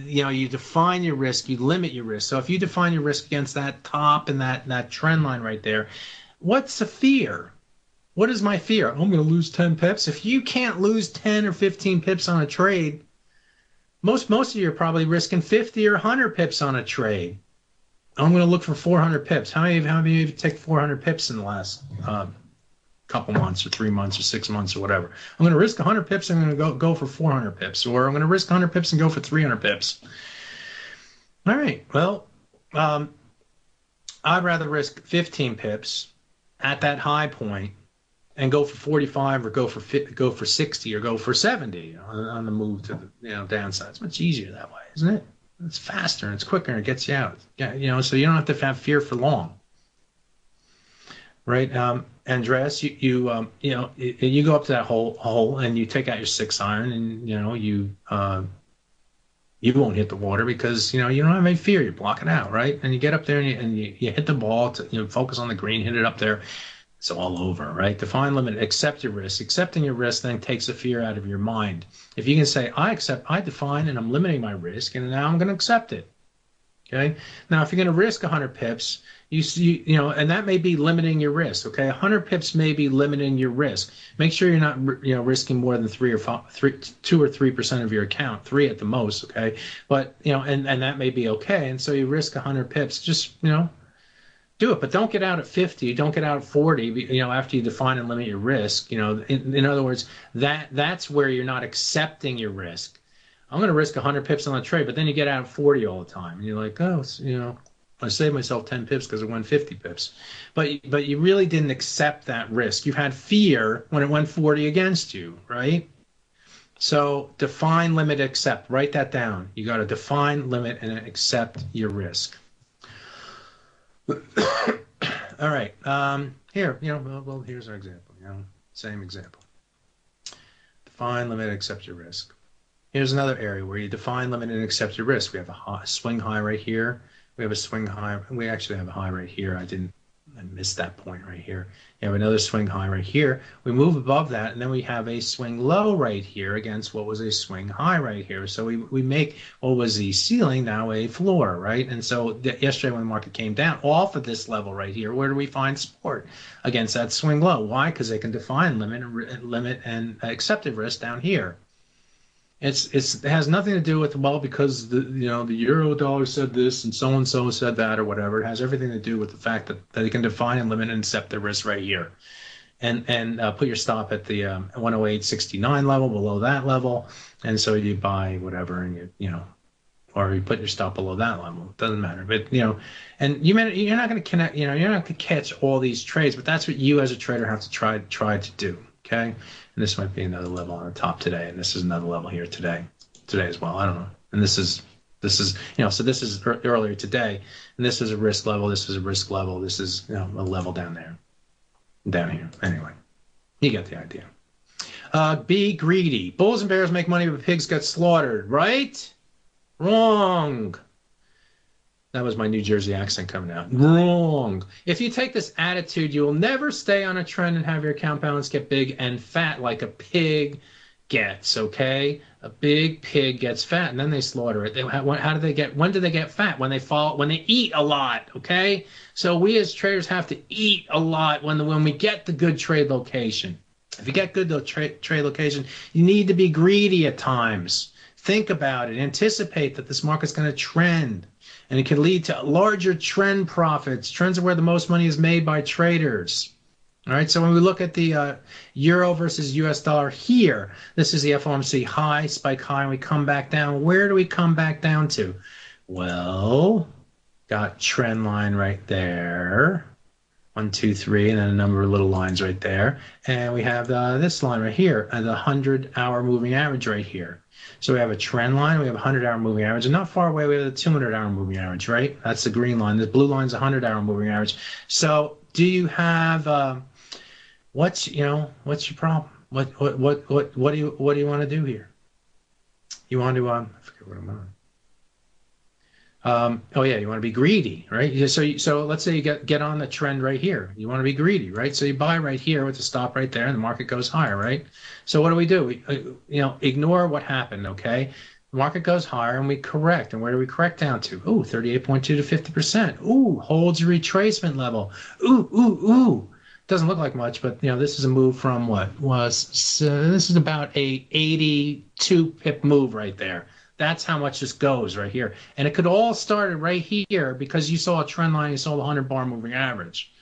Speaker 1: You define your risk. You limit your risk. So if you define your risk against that top and that trend line right there, what's the fear? What is my fear? I'm going to lose 10 pips. If you can't lose 10 or 15 pips on a trade, most of you are probably risking 50 or 100 pips on a trade. I'm going to look for 400 pips. How many of you take 400 pips in the last couple months or 3 months or 6 months or whatever? I'm going to risk 100 pips. I'm going to go for 400 pips, or I'm going to risk 100 pips and go for 300 pips. All right. Well, I'd rather risk 15 pips at that high point and go for 45 or go for 60 or go for 70 on the move to the downside. It's much easier that way, isn't it? It's faster and it's quicker and it gets you out. Yeah, so you don't have to have fear for long. Right, Andreas, you go up to that hole and you take out your 6-iron and you won't hit the water because you don't have any fear. You block it out, right? And you get up there and you hit the ball to focus on the green, hit it up there. It's all over, right? Define, limit, accept your risk. Accepting your risk then takes the fear out of your mind. If you can say, I define, and I'm limiting my risk, and now I'm going to accept it. Okay. Now, if you're going to risk 100 pips, and that may be limiting your risk. Okay, 100 pips may be limiting your risk. Make sure you're not, risking more than 2 or 3% of your account, 3 at the most. Okay, but and that may be okay. And so you risk 100 pips. Just do it, but don't get out at 50. Don't get out at 40. After you define and limit your risk. In other words, that's where you're not accepting your risk. I'm going to risk 100 pips on a trade, but then you get out at 40 all the time, and you're like, oh, I saved myself 10 pips because it went 50 pips. But you really didn't accept that risk. You had fear when it went 40 against you, right? So define, limit, accept. Write that down. You got to define, limit, and accept your risk. All right. Here, here's our example. Same example. Define, limit, accept your risk. Here's another area where you define, limit, and accept your risk. We have a swing high right here. We have a swing high. We actually have a high right here. I didn't I missed that point right here. You have another swing high right here. We move above that, and then we have a swing low right here against what was a swing high right here. So we make what was the ceiling now a floor, right? And so yesterday when the market came down off of this level right here, where do we find support against that swing low? Why? Because they can define limit and accepted risk down here. It has nothing to do with, well, because the euro dollar said this and so said that or whatever. It has everything to do with the fact that they can define and limit and accept the risk right here, and put your stop at the 108.69 level, below that level, and so you buy whatever, and or you put your stop below that level. It doesn't matter, but and you're not going to connect. You're not going to catch all these trades, but that's what you as a trader have to try to do. Okay. And this might be another level on the top today, and this is another level here today as well. I don't know. And this is so this is earlier today, and this is a risk level. This is a risk level. This is a level down here. Anyway, you get the idea. Be greedy. Bulls and bears make money, but pigs get slaughtered. Right? Wrong. That was my New Jersey accent coming out. Wrong. If you take this attitude, you will never stay on a trend and have your account balance get big and fat like a pig gets, okay? A big pig gets fat, and then they slaughter it. When do they get fat? When they eat a lot, okay? So we as traders have to eat a lot when we get the good trade location. If you get good trade location, you need to be greedy at times. Think about it. Anticipate that this market's going to trend. And it can lead to larger trend profits. Trends are where the most money is made by traders. All right, so when we look at the euro versus US dollar here, this is the FOMC high, spike high, and we come back down. Where do we come back down to? Well, got trend line right there. 1, 2, 3, and then a number of little lines right there. And we have this line right here, the 100-hour moving average right here. So we have a trend line, we have a 100-hour moving average, and not far away we have the 200-hour moving average, right? That's the green line. The blue line is a 100-hour moving average. So do you have what's your problem? What do you want to do here? You want to I forget what I'm on. You want to be greedy, right? So let's say you get on the trend right here. You want to be greedy, right? So you buy right here with the stop right there, and the market goes higher, right? So what do? We ignore what happened, okay? The market goes higher, and we correct. And where do we correct down to? Ooh, 38.2 to 50%. Ooh, holds a retracement level. Ooh. Doesn't look like much, but this is a move from this is about a 82 pip move right there. That's how much this goes right here. And it could all start right here because you saw a trend line, you saw the 100-bar moving average.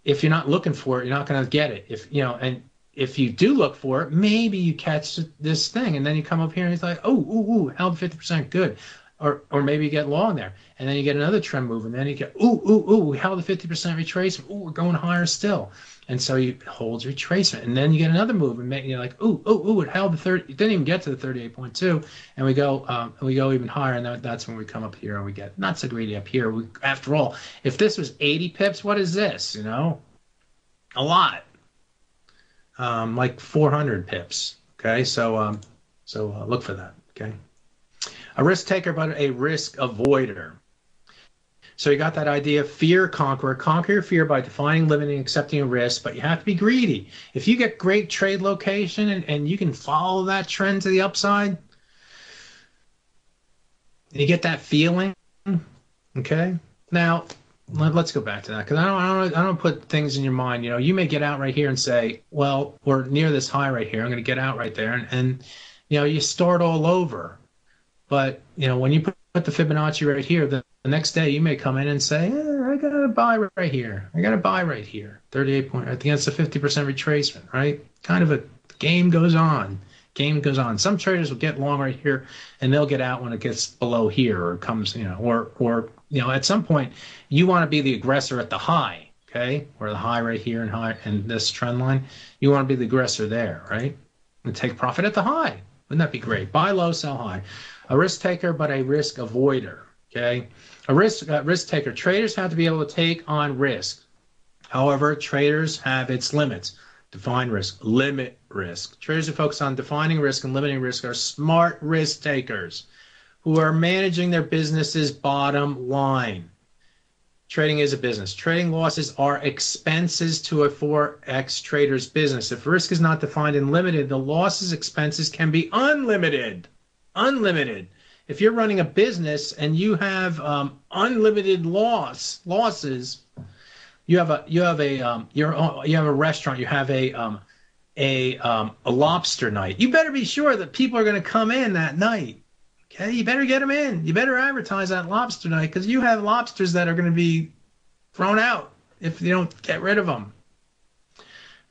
Speaker 1: If you're not looking for it, you're not going to get it. And if you do look for it, maybe you catch this thing, and then you come up here and it's like, held 50%, good. Or maybe you get long there, and then you get another trend move, and then you get, we held the 50% retracement. We're going higher still. And so you hold retracement, and then you get another move, and you're like, it held the 30. It didn't even get to the 38.2, and we go even higher, and that's when we come up here and we get not so greedy up here. After all, if this was 80 pips, what is this? A lot, like 400 pips. Okay, so look for that. Okay, a risk taker, but a risk avoider. So you got that idea of fear conqueror. Conquer your fear by defining, limiting, accepting a risk, but you have to be greedy. If you get great trade location and you can follow that trend to the upside, and you get that feeling, okay? Now, let's go back to that, because I don't put things in your mind. You may get out right here and say, well, we're near this high right here. I'm going to get out right there, and you start all over. But when you put the Fibonacci right here, the next day you may come in and say, I got to buy right here. 38 point. I think that's a 50% retracement, right? Kind of a game goes on. Some traders will get long right here, and they'll get out when it gets below here or comes, or at some point you want to be the aggressor at the high, okay? Or the high right here and this trend line, you want to be the aggressor there, right? And take profit at the high. Wouldn't that be great? Buy low, sell high. A risk taker, but a risk avoider. Okay, a risk taker. Traders have to be able to take on risk. However, traders have its limits. Define risk, limit risk. Traders who focus on defining risk and limiting risk are smart risk takers who are managing their business's bottom line. Trading is a business. Trading losses are expenses to a Forex trader's business. If risk is not defined and limited, the losses expenses can be unlimited. Unlimited. If you're running a business and you have unlimited losses, you have a restaurant, you have a lobster night. You better be sure that people are going to come in that night. Okay, you better get them in. You better advertise that lobster night because you have lobsters that are going to be thrown out if you don't get rid of them.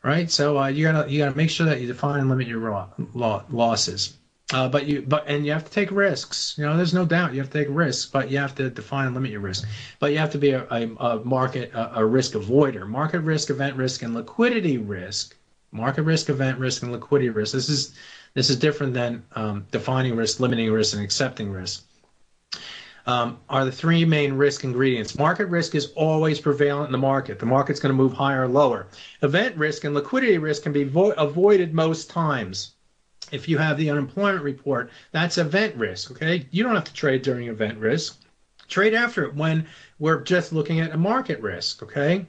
Speaker 1: Right? So you gotta make sure that you define and limit your losses. And you have to take risks. You know, there's no doubt you have to take risks, but you have to define and limit your risk. But you have to be a risk avoider. Market risk, event risk, and liquidity risk. Market risk, event risk, and liquidity risk. This is different than defining risk, limiting risk, and accepting risk. Are the three main risk ingredients. Market risk is always prevalent in the market. The market's going to move higher or lower. Event risk and liquidity risk can be avoided most times. If you have the unemployment report, that's event risk, okay? You don't have to trade during event risk. Trade after it when we're just looking at a market risk, okay?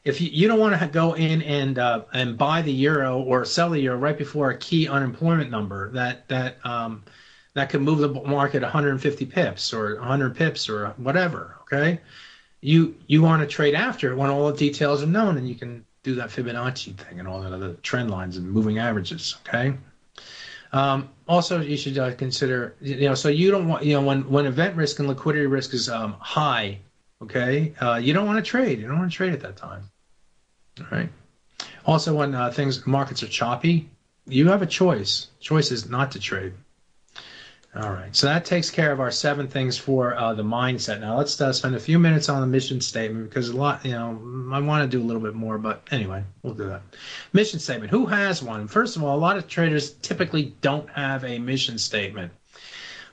Speaker 1: If you don't want to go in and buy the euro or sell the euro right before a key unemployment number that could move the market 150 pips or 100 pips or whatever, okay? You want to trade after when all the details are known, and you can do that Fibonacci thing and all that other trend lines and moving averages, okay? Also, you should consider, so you don't want, when event risk and liquidity risk is high, okay, you don't want to trade. You don't want to trade at that time, all right? Also, when markets are choppy, you have a choice. Choice is not to trade. All right, so that takes care of our 7 things for the mindset. Now let's spend a few minutes on the mission statement because a lot, I want to do a little bit more, but anyway, we'll do that. Mission statement. Who has one? First of all, a lot of traders typically don't have a mission statement.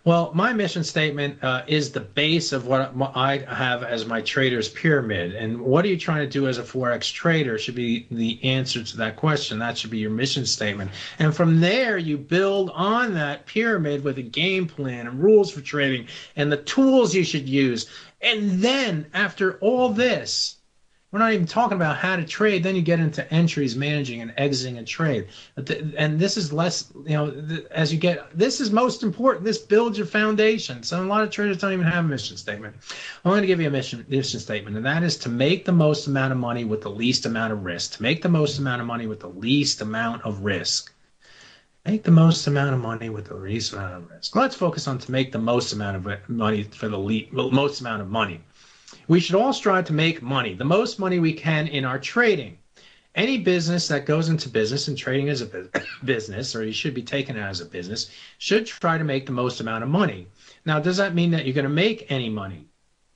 Speaker 1: Well, my mission statement is the base of what I have as my trader's pyramid. And what are you trying to do as a Forex trader should be the answer to that question. That should be your mission statement. And from there, you build on that pyramid with a game plan and rules for trading and the tools you should use. And then after all this, we're not even talking about how to trade. Then you get into entries, managing, and exiting a trade. And this is less, this is most important. This builds your foundation. So a lot of traders don't even have a mission statement. I'm going to give you a mission statement, and that is to make the most amount of money with the least amount of risk. To make the most amount of money with the least amount of risk. Make the most amount of money with the least amount of risk. Let's focus on to make the most amount of money for the most amount of money. We should all strive to make money, the most money we can in our trading. Any business that goes into business, and trading is a business, or you should be taken as a business, should try to make the most amount of money. Now, does that mean that you're going to make any money?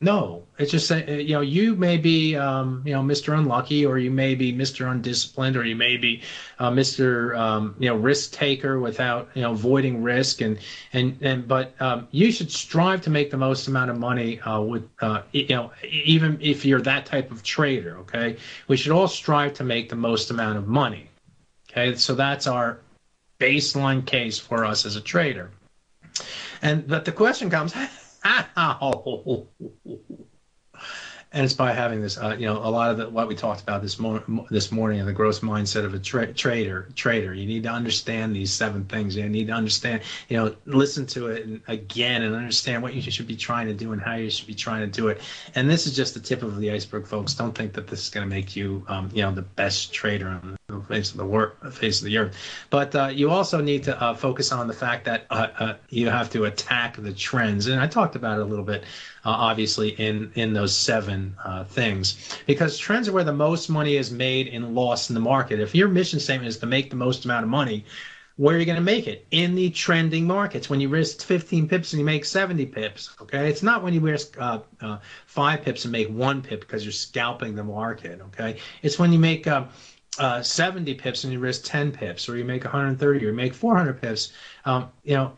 Speaker 1: No, it's just you may be Mr. Unlucky, or you may be Mr. Undisciplined, or you may be Mr. risk taker without avoiding risk, but you should strive to make the most amount of money even if you're that type of trader. Okay, we should all strive to make the most amount of money. Okay, so that's our baseline case for us as a trader. But the question comes. How? And it's by having this, a lot of what we talked about this morning in the growth mindset of a trader. You need to understand these 7 things. You need to understand, listen to it again and understand what you should be trying to do and how you should be trying to do it. And this is just the tip of the iceberg, folks. Don't think that this is going to make you, the best trader on the face of the earth. But you also need to focus on the fact that you have to attack the trends. And I talked about it a little bit. Obviously in those 7 things, because trends are where the most money is made and lost in the market. If your mission statement is to make the most amount of money, where are you going to make it? In the trending markets. When you risk 15 pips and you make 70 pips, okay? It's not when you risk 5 pips and make 1 pip because you're scalping the market, okay? It's when you make 70 pips and you risk 10 pips, or you make 130, or you make 400 pips,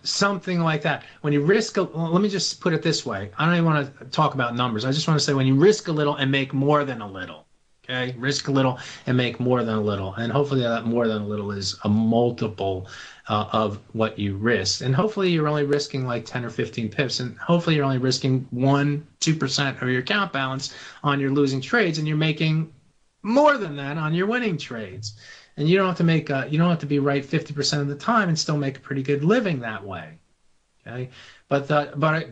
Speaker 1: something like that. When you risk, let me just put it this way. I don't even want to talk about numbers. I just want to say when you risk a little and make more than a little, Okay, risk a little and make more than a little, and hopefully that more than a little is a multiple of what you risk. And hopefully you're only risking like 10 or 15 pips, and hopefully you're only risking 1-2% of your account balance on your losing trades, and you're making more than that on your winning trades. And you don't have to make you don't have to be right 50% of the time and still make a pretty good living that way. Okay, but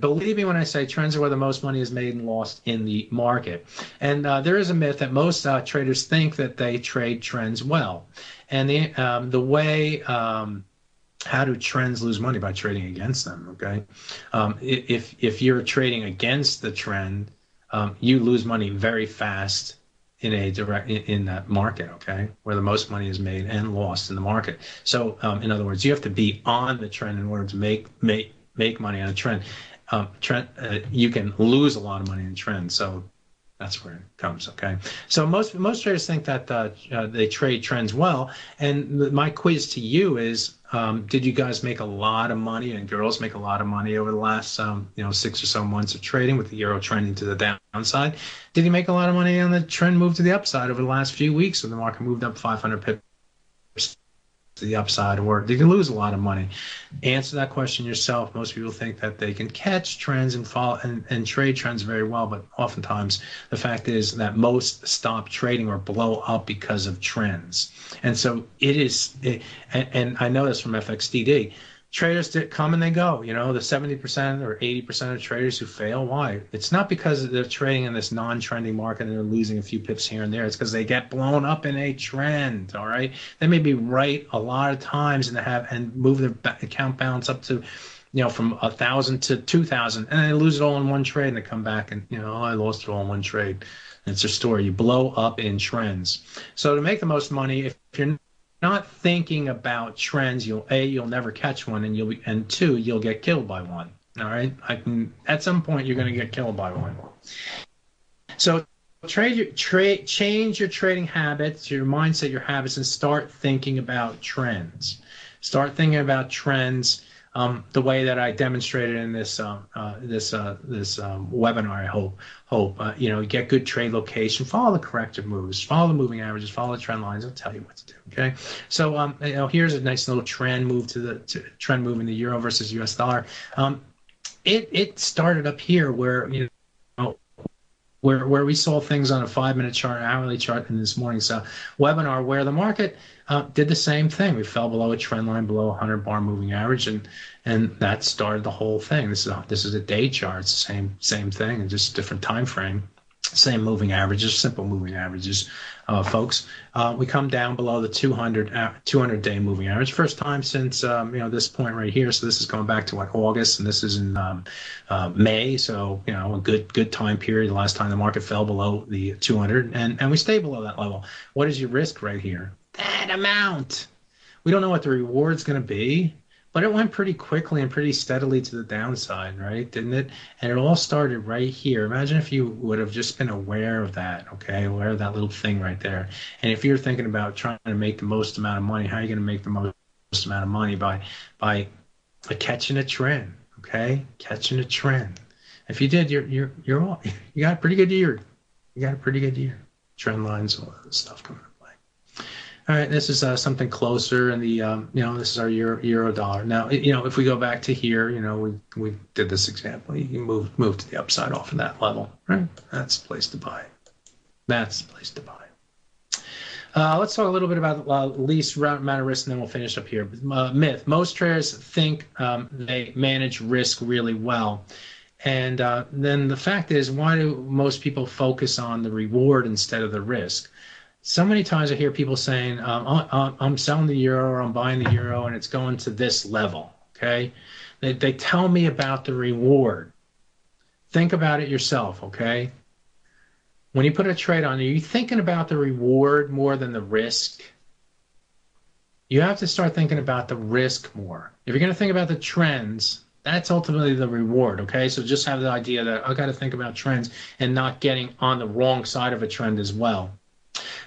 Speaker 1: believe me when I say trends are where the most money is made and lost in the market. And there is a myth that most traders think that they trade trends well, and the way how do trends lose money? By trading against them. Okay, if you're trading against the trend, you lose money very fast in that market, okay, where the most money is made and lost in the market. So in other words, you have to be on the trend in order to make money on a trend. You can lose a lot of money in trends. So that's where it comes, okay? So most traders think that they trade trends well. And my quiz to you is, did you guys make a lot of money, and girls make a lot of money over the last 6 or so months of trading with the euro trending to the downside? Did you make a lot of money on the trend move to the upside over the last few weeks when the market moved up 500 pips to the upside, or did you lose a lot of money? Answer that question yourself. Most people think that they can catch trends and follow and trade trends very well, but oftentimes the fact is that most stop trading or blow up because of trends. And so and I know this from FXDD. Traders that come and they go, the 70% or 80% of traders who fail. Why? It's not because they're trading in this non-trending market and they're losing a few pips here and there. It's because they get blown up in a trend. All right. They may be right a lot of times and move their account balance up to, from 1,000 to 2,000, and they lose it all in one trade, and they come back and I lost it all in one trade. And it's a story. You blow up in trends. So to make the most money, if you're not thinking about trends, you'll never catch one, and two, you'll get killed by one. All right, at some point you're going to get killed by one. So change your trading habits, your mindset, your habits, and start thinking about trends. Start thinking about trends the way that I demonstrated in this webinar. I hope get good trade location, follow the corrective moves, follow the moving averages, follow the trend lines. I'll tell you what to do. Okay, so here's a nice little trend move trend move in the euro versus US dollar. It started up here where where we saw things on a 5-minute chart, hourly chart in this morning's webinar, where the market did the same thing. We fell below a trend line, below a 100-bar moving average, and that started the whole thing. This is a day chart. It's the same thing, and just different time frame. Same moving averages, simple moving averages, folks. We come down below the 200-day moving average. First time since this point right here. So this is going back to August, and this is in May. So a good time period. The last time the market fell below the 200, and we stay below that level. What is your risk right here? That amount. We don't know what the reward's going to be. But it went pretty quickly and pretty steadily to the downside, right? Didn't it? And it all started right here. Imagine if you would have just been aware of that, okay? Aware of that little thing right there. And if you're thinking about trying to make the most amount of money, how are you going to make the most amount of money? By catching a trend, okay? Catching a trend. If you did, you're all, you got a pretty good year. You got a pretty good year. Trend lines, all that stuff coming up. All right, this is something closer, and this is our euro dollar. Now, if we go back to here, we did this example. You can move to the upside off of that level, right? That's the place to buy. That's the place to buy. Let's talk a little bit about least amount of risk, and then we'll finish up here. Myth: most traders think they manage risk really well. And then the fact is, why do most people focus on the reward instead of the risk? So many times I hear people saying, I'm selling the euro or I'm buying the euro and it's going to this level, okay? They tell me about the reward. Think about it yourself, okay? When you put a trade on, are you thinking about the reward more than the risk? You have to start thinking about the risk more. If you're going to think about the trends, that's ultimately the reward, okay? So just have the idea that I got to think about trends and not getting on the wrong side of a trend as well.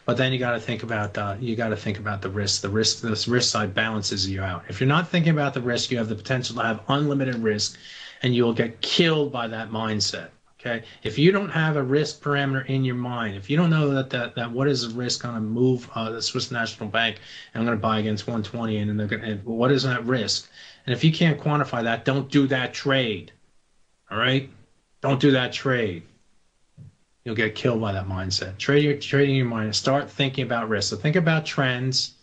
Speaker 1: But then you got to think about the risk. This risk side balances you out. If you're not thinking about the risk, you have the potential to have unlimited risk, and you will get killed by that mindset. Okay. If you don't have a risk parameter in your mind, if you don't know that what is the risk on a move, the Swiss National Bank, and I'm going to buy against 120, and then they're going to, what is that risk? And if you can't quantify that, don't do that trade. All right. Don't do that trade. You'll get killed by that mindset. Trading your mind. Start thinking about risk. So think about trends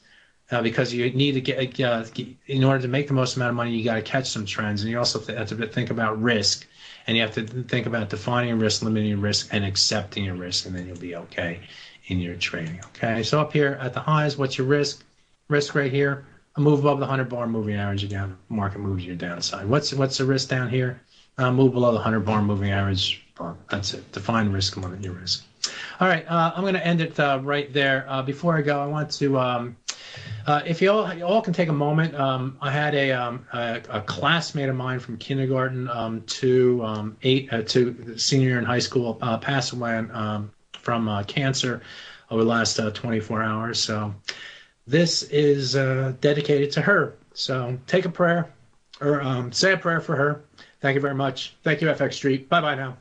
Speaker 1: because you need to in order to make the most amount of money, you got to catch some trends, and you also have to think about risk, and you have to think about defining risk, limiting risk, and accepting your risk, and then you'll be okay in your trading. Okay, so up here at the highs, what's your risk? Risk right here, a move above the 100-bar moving average again. Market moves your downside. What's the risk down here? Move below the 100-bar moving average. Well, that's it. Define risk, limit your risk. All right, I'm going to end it right there. Before I go, I want to, if you all can take a moment, I had a classmate of mine from kindergarten to senior year in high school pass away from cancer over the last 24 hours. So this is dedicated to her. So take a prayer or say a prayer for her. Thank you very much. Thank you, FX Street. Bye-bye now.